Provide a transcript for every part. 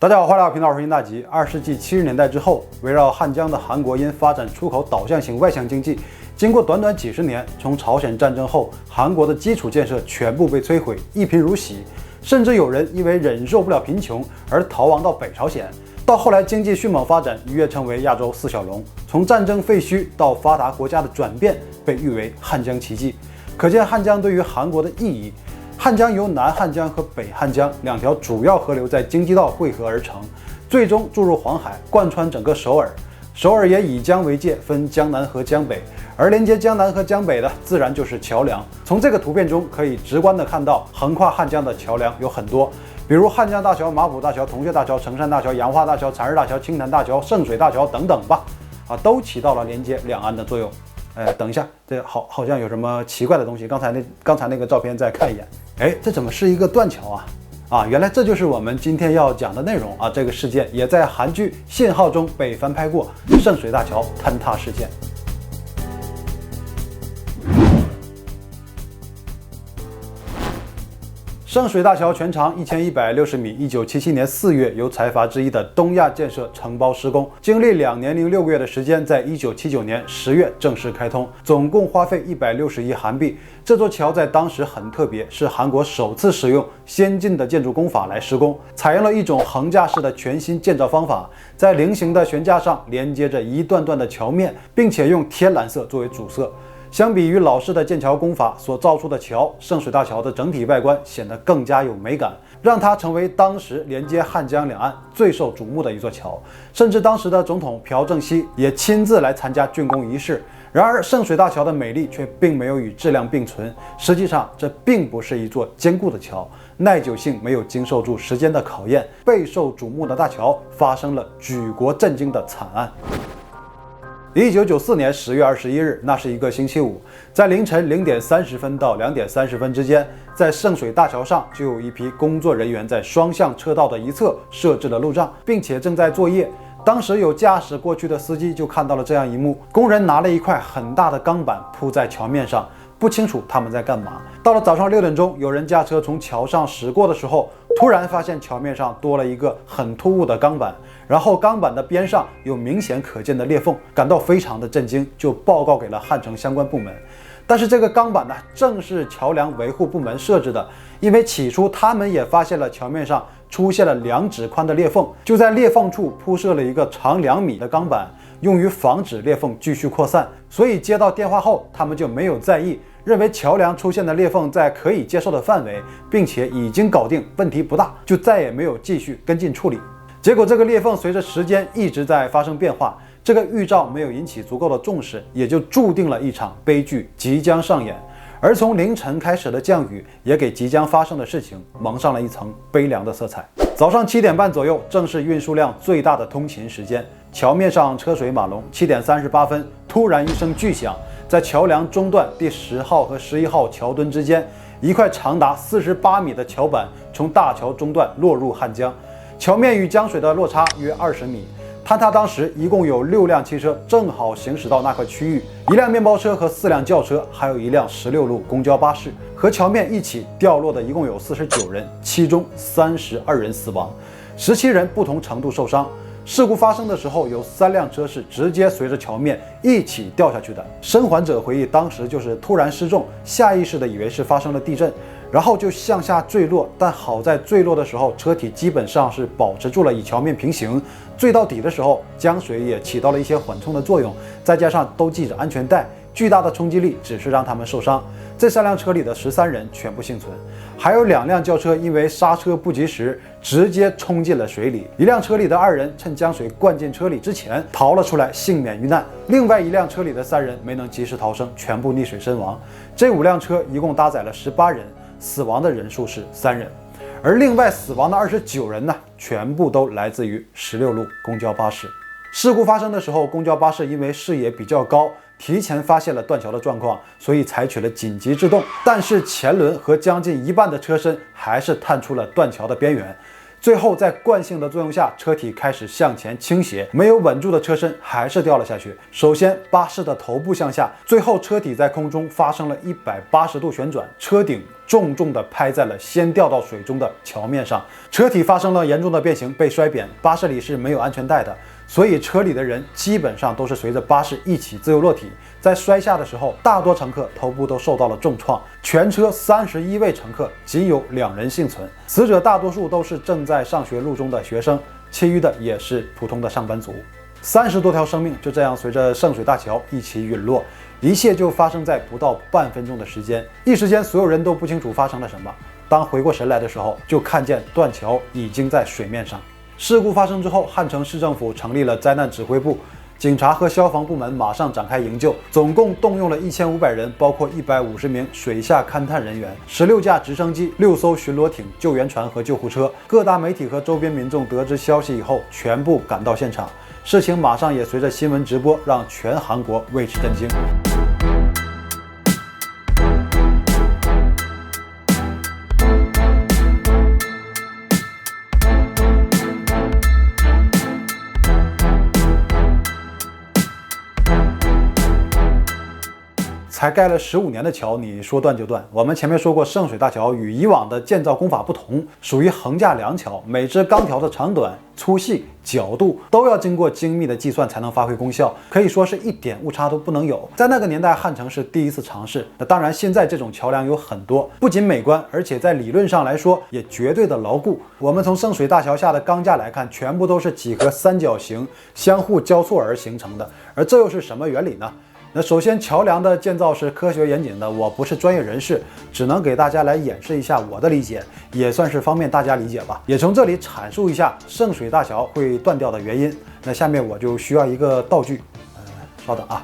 大家好，欢迎来到频道，我是殷大吉。20世纪70年代之后，围绕汉江的韩国因发展出口导向型外向经济，经过短短几十年，从朝鲜战争后，韩国的基础建设全部被摧毁，一贫如洗，甚至有人因为忍受不了贫穷而逃亡到北朝鲜。到后来经济迅猛发展，一跃成为亚洲四小龙。从战争废墟到发达国家的转变，被誉为汉江奇迹。可见汉江对于韩国的意义。汉江由南汉江和北汉江两条主要河流在京畿道汇合而成，最终注入黄海，贯穿整个首尔。首尔也以江为界，分江南和江北，而连接江南和江北的自然就是桥梁。从这个图片中可以直观地看到，横跨汉江的桥梁有很多，比如汉江大桥、马浦大桥、铜雀大桥、成山大桥、杨花大桥、残日大桥、青潭大桥、圣水大桥等等吧，都起到了连接两岸的作用。等一下，这好像有什么奇怪的东西。刚才那个照片再看一眼，这怎么是一个断桥啊？原来这就是我们今天要讲的内容啊！这个事件也在韩剧《信号》中被翻拍过，圣水大桥坍塌事件。圣水大桥全长1160米，1977年4月由财阀之一的东亚建设承包施工，经历2年零6个月的时间，在1979年10月正式开通，总共花费160亿韩币。这座桥在当时很特别，是韩国首次使用先进的建筑工法来施工，采用了一种横架式的全新建造方法，在菱形的悬架上连接着一段段的桥面，并且用天蓝色作为主色。相比于老式的建桥工法所造出的桥，圣水大桥的整体外观显得更加有美感，让它成为当时连接汉江两岸最受瞩目的一座桥。甚至当时的总统朴正熙也亲自来参加竣工仪式。然而，圣水大桥的美丽却并没有与质量并存。实际上，这并不是一座坚固的桥，耐久性没有经受住时间的考验。备受瞩目的大桥发生了举国震惊的惨案。1994年10月21日，那是一个星期五，在凌晨0点30分到2点30分之间，在圣水大桥上就有一批工作人员在双向车道的一侧设置了路障，并且正在作业。当时有驾驶过去的司机就看到了这样一幕：工人拿了一块很大的钢板铺在桥面上，不清楚他们在干嘛。到了早上6点钟，有人驾车从桥上驶过的时候，突然发现桥面上多了一个很突兀的钢板，然后钢板的边上有明显可见的裂缝，感到非常的震惊，就报告给了汉城相关部门。但是这个钢板呢，正是桥梁维护部门设置的，因为起初他们也发现了桥面上出现了2指宽的裂缝，就在裂缝处铺设了一个长2米的钢板，用于防止裂缝继续扩散。所以接到电话后，他们就没有在意，认为桥梁出现的裂缝在可以接受的范围，并且已经搞定，问题不大，就再也没有继续跟进处理。结果这个裂缝随着时间一直在发生变化，这个预兆没有引起足够的重视，也就注定了一场悲剧即将上演。而从凌晨开始的降雨，也给即将发生的事情蒙上了一层悲凉的色彩。早上7点半左右，正是运输量最大的通勤时间，桥面上车水马龙。7点38分，突然一声巨响，在桥梁中段第10号和11号桥墩之间，一块长达48米的桥板从大桥中段落入汉江，桥面与江水的落差约20米。坍塌当时一共有6辆汽车正好行驶到那块区域，1辆面包车和4辆轿车，还有1辆16路公交巴士。和桥面一起掉落的一共有49人，其中32人死亡，17人不同程度受伤。事故发生的时候，有3辆车是直接随着桥面一起掉下去的。生还者回忆，当时就是突然失重，下意识的以为是发生了地震，然后就向下坠落，但好在坠落的时候车体基本上是保持住了与桥面平行，坠到底的时候江水也起到了一些缓冲的作用，再加上都系着安全带，巨大的冲击力只是让他们受伤。这3辆车里的13人全部幸存，还有2辆轿车因为刹车不及时直接冲进了水里，1辆车里的2人趁江水灌进车里之前逃了出来，幸免遇难。另外1辆车里的3人没能及时逃生，全部溺水身亡。这5辆车一共搭载了18人，死亡的人数是3人，而另外死亡的29人呢，全部都来自于16路公交巴士。事故发生的时候，公交巴士因为视野比较高，提前发现了断桥的状况，所以采取了紧急制动，但是前轮和将近一半的车身还是探出了断桥的边缘。最后在惯性的作用下，车体开始向前倾斜，没有稳住的车身还是掉了下去。首先巴士的头部向下，最后车体在空中发生了180度旋转，车顶重重地拍在了先掉到水中的桥面上，车体发生了严重的变形，被摔扁。巴士里是没有安全带的，所以车里的人基本上都是随着巴士一起自由落体。在摔下的时候，大多乘客头部都受到了重创，全车31位乘客仅有2人幸存。死者大多数都是正在上学路中的学生，其余的也是普通的上班族。30多条生命就这样随着圣水大桥一起陨落，一切就发生在不到半分钟的时间。一时间，所有人都不清楚发生了什么。当回过神来的时候，就看见断桥已经在水面上。事故发生之后，汉城市政府成立了灾难指挥部，警察和消防部门马上展开营救，总共动用了1500人，包括150名水下勘探人员、16架直升机、6艘巡逻艇、救援船和救护车。各大媒体和周边民众得知消息以后，全部赶到现场。事情马上也随着新闻直播，让全韩国为之震惊。才盖了15年的桥，你说断就断。我们前面说过，圣水大桥与以往的建造工法不同，属于横架梁桥，每支钢条的长短、粗细、角度都要经过精密的计算才能发挥功效，可以说是一点误差都不能有。在那个年代，汉城是第一次尝试。那当然，现在这种桥梁有很多，不仅美观，而且在理论上来说也绝对的牢固。我们从圣水大桥下的钢架来看，全部都是几何三角形相互交错而形成的，而这又是什么原理呢？那首先，桥梁的建造是科学严谨的，我不是专业人士，只能给大家来演示一下我的理解，也算是方便大家理解吧。也从这里阐述一下圣水大桥会断掉的原因。那下面我就需要一个道具，稍等啊。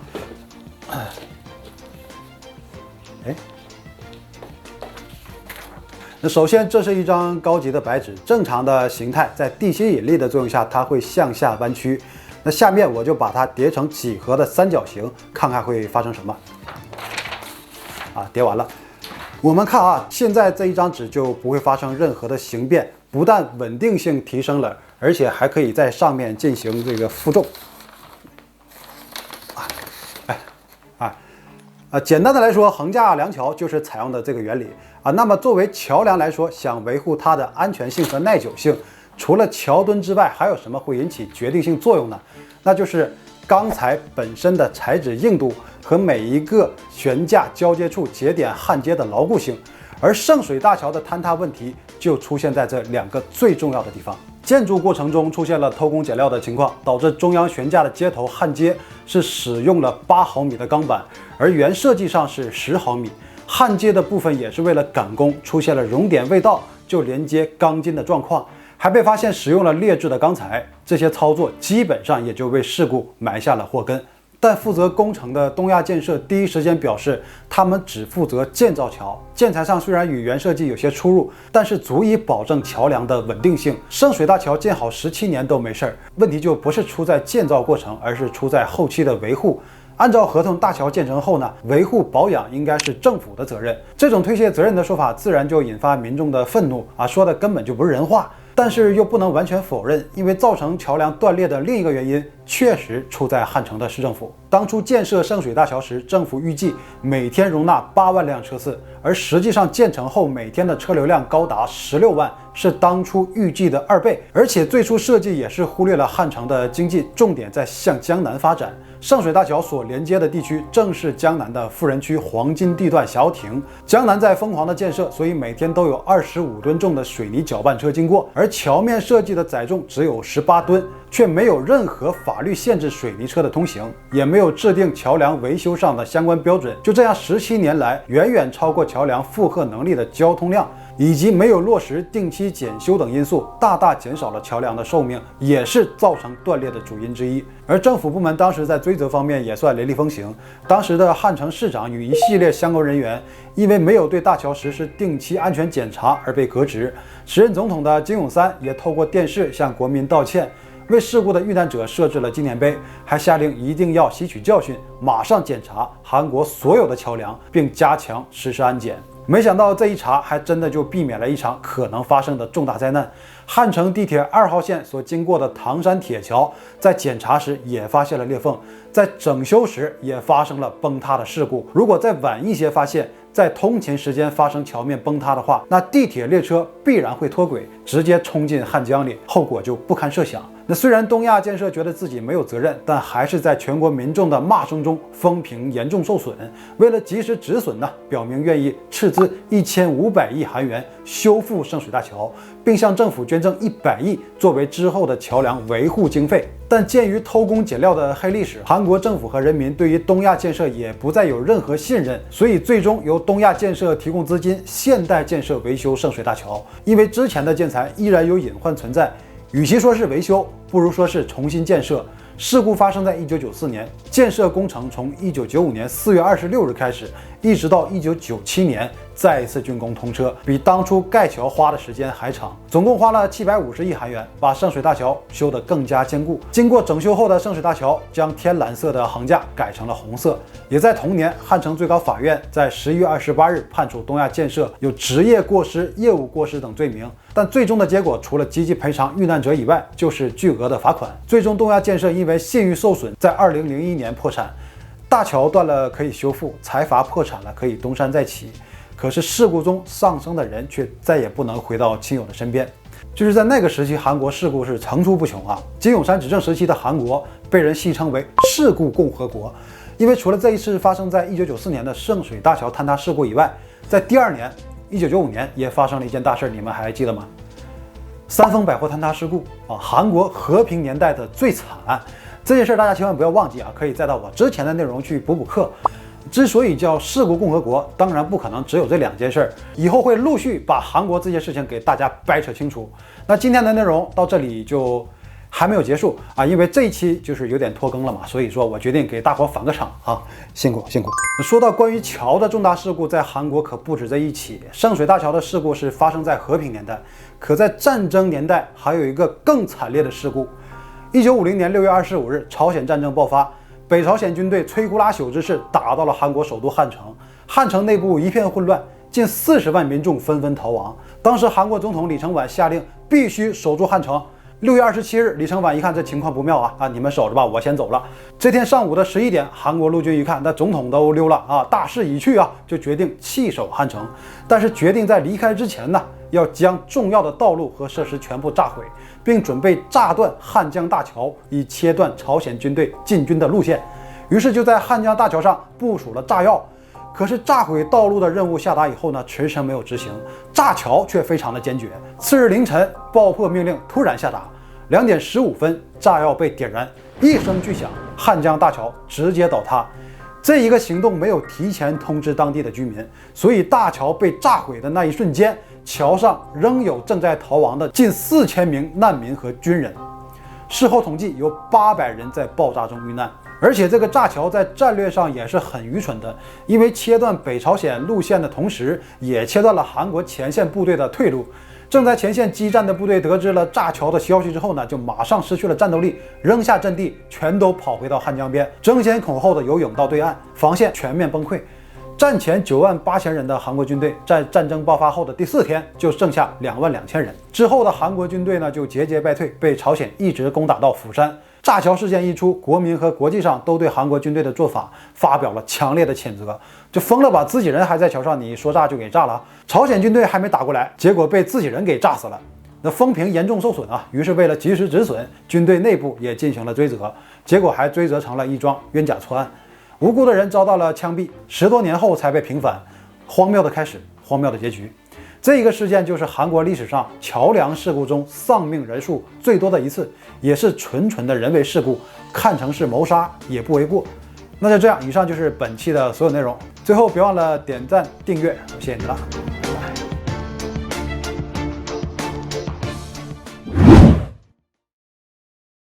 那首先，这是一张高级的白纸，正常的形态在地心引力的作用下，它会向下弯曲。那下面我就把它叠成几何的三角形，看看会发生什么。叠完了，我们看啊，现在这一张纸就不会发生任何的形变，不但稳定性提升了，而且还可以在上面进行这个负重。简单的来说，横架梁桥就是采用的这个原理啊。那么作为桥梁来说，想维护它的安全性和耐久性，除了桥墩之外，还有什么会引起决定性作用呢？那就是钢材本身的材质硬度和每一个悬架交接处节点焊接的牢固性。而圣水大桥的坍塌问题就出现在这2个最重要的地方。建筑过程中出现了偷工减料的情况，导致中央悬架的接头焊接是使用了8毫米的钢板，而原设计上是10毫米。焊接的部分也是为了赶工，出现了熔点未到就连接钢筋的状况，还被发现使用了劣质的钢材。这些操作基本上也就为事故埋下了祸根。但负责工程的东亚建设第一时间表示，他们只负责建造桥，建材上虽然与原设计有些出入，但是足以保证桥梁的稳定性。圣水大桥建好17年都没事儿，问题就不是出在建造过程，而是出在后期的维护。按照合同，大桥建成后呢，维护保养应该是政府的责任。这种推卸责任的说法，自然就引发民众的愤怒啊，说的根本就不是人话。但是又不能完全否认，因为造成桥梁断裂的另一个原因确实出在汉城的市政府。当初建设圣水大桥时，政府预计每天容纳8万辆车次，而实际上建成后每天的车流量高达16万，是当初预计的2倍。而且最初设计也是忽略了汉城的经济重点在向江南发展。圣水大桥所连接的地区正是江南的富人区黄金地段小艇。江南在疯狂的建设，所以每天都有25吨重的水泥搅拌车经过，而桥面设计的载重只有18吨，却没有任何法律限制水泥车的通行，也没有制定桥梁维修上的相关标准。就这样17年来，远远超过桥梁负荷能力的交通量，以及没有落实定期检修等因素，大大减少了桥梁的寿命，也是造成断裂的主因之一。而政府部门当时在追责方面也算雷厉风行，当时的汉城市长与一系列相关人员因为没有对大桥实施定期安全检查而被革职。时任总统的金泳三也透过电视向国民道歉，为事故的遇难者设置了纪念碑，还下令一定要吸取教训，马上检查韩国所有的桥梁，并加强实施安检。没想到这一查，还真的就避免了一场可能发生的重大灾难。汉城地铁2号线所经过的唐山铁桥，在检查时也发现了裂缝，在整修时也发生了崩塌的事故。如果再晚一些发现，在通勤时间发生桥面崩塌的话，那地铁列车必然会脱轨，直接冲进汉江里，后果就不堪设想。那虽然东亚建设觉得自己没有责任，但还是在全国民众的骂声中，风评严重受损。为了及时止损呢，表明愿意斥资1500亿韩元修复圣水大桥，并向政府捐赠100亿作为之后的桥梁维护经费。但鉴于偷工减料的黑历史，韩国政府和人民对于东亚建设也不再有任何信任，所以最终由东亚建设提供资金，现代建设维修圣水大桥。因为之前的建材依然有隐患存在，与其说是维修，不如说是重新建设。事故发生在1994年，建设工程从1995年4月26日开始，一直到1997年再一次竣工通车，比当初盖桥花的时间还长，总共花了750亿韩元，把圣水大桥修得更加坚固。经过整修后的圣水大桥将天蓝色的桁改成了红色。也在同年，汉城最高法院在11月28日判处东亚建设有职业过失、业务过失等罪名，但最终的结果除了积极赔偿遇难者以外，就是巨额的罚款。最终东亚建设因为信誉受损，在2001年破产。大桥断了可以修复，财阀破产了可以东山再起。可是事故中丧生的人却再也不能回到亲友的身边。就是在那个时期，韩国事故是层出不穷啊。金泳三执政时期的韩国被人戏称为事故共和国，因为除了这一次发生在1994年的圣水大桥坍塌事故以外，在第二年1995年也发生了一件大事，你们还记得吗？三丰百货坍塌事故啊，韩国和平年代的最惨。这件事大家千万不要忘记啊，可以再到我之前的内容去补课。之所以叫事故共和国，当然不可能只有这2件事，以后会陆续把韩国这些事情给大家掰扯清楚。那今天的内容到这里就还没有结束啊，因为这一期就是有点拖更了嘛，所以说我决定给大伙返个场啊，辛苦。说到关于桥的重大事故，在韩国可不止这一起。圣水大桥的事故是发生在和平年代，可在战争年代还有一个更惨烈的事故。1950年6月25日，朝鲜战争爆发，北朝鲜军队摧枯拉朽之势打到了韩国首都汉城，汉城内部一片混乱，近40万民众纷纷逃亡。当时韩国总统李承晚下令必须守住汉城。6月27日，李承晚一看这情况不妙啊，你们守着吧，我先走了。这天上午的11点，韩国陆军一看，那总统都溜了啊，大势已去啊，就决定弃守汉城。但是决定在离开之前呢，要将重要的道路和设施全部炸毁，并准备炸断汉江大桥，以切断朝鲜军队进军的路线。于是就在汉江大桥上部署了炸药。可是炸毁道路的任务下达以后呢，迟迟没有执行，炸桥却非常的坚决。次日凌晨，爆破命令突然下达，2点15分，炸药被点燃，一声巨响，汉江大桥直接倒塌。这一个行动没有提前通知当地的居民，所以大桥被炸毁的那一瞬间，桥上仍有正在逃亡的近4000名难民和军人。事后统计，有800人在爆炸中遇难。而且这个炸桥在战略上也是很愚蠢的，因为切断北朝鲜路线的同时，也切断了韩国前线部队的退路。正在前线激战的部队得知了炸桥的消息之后呢，就马上失去了战斗力，扔下阵地，全都跑回到汉江边，争先恐后的游泳到对岸，防线全面崩溃。战前98000人的韩国军队，在战争爆发后的第4天就剩下22000人。之后的韩国军队呢，就节节败退，被朝鲜一直攻打到釜山。炸桥事件一出，国民和国际上都对韩国军队的做法发表了强烈的谴责。就疯了吧，自己人还在桥上，你说炸就给炸了。朝鲜军队还没打过来，结果被自己人给炸死了。那风评严重受损啊，于是为了及时止损，军队内部也进行了追责，结果还追责成了一桩冤假错案，无辜的人遭到了枪毙，10多年后才被平反。荒谬的开始，荒谬的结局。这一个事件就是韩国历史上桥梁事故中丧命人数最多的一次，也是纯的人为事故，看成是谋杀也不为过。那就这样，以上就是本期的所有内容。最后别忘了点赞订阅，谢谢你了。